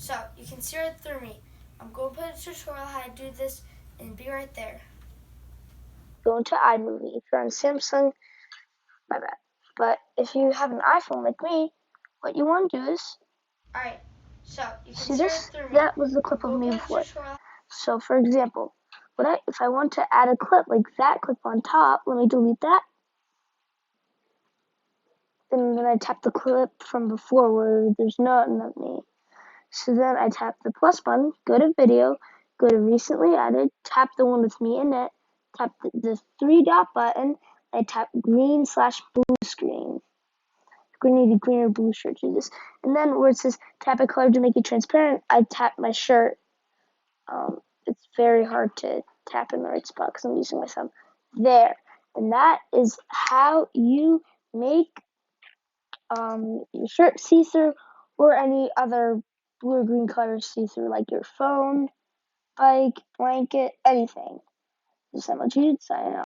So you can see right through me. I'm going to put a tutorial how to do this and be right there. Go into iMovie. If you're on Samsung, my bad. But if you have an iPhone like me, what you want to do is, Alright, so you can see see right this? through me. That was the clip I'm of going me to put a before. tutorial. So for example, if I want to add a clip like that clip on top, let me delete that. And then I tap the clip from before where there's nothing of me. So then I tap the plus button, go to video, go to recently added, tap the one with me in it, tap the three dot button, I tap green/blue screen. Green or blue shirt, Jesus. And then where it says tap a color to make it transparent, I tap my shirt. It's very hard to tap in the right spot because I'm using my thumb. There. And that is how you make your shirt see-through or any other blue or green color see-through, like your phone, bike, blanket, anything. Just I'm signing out.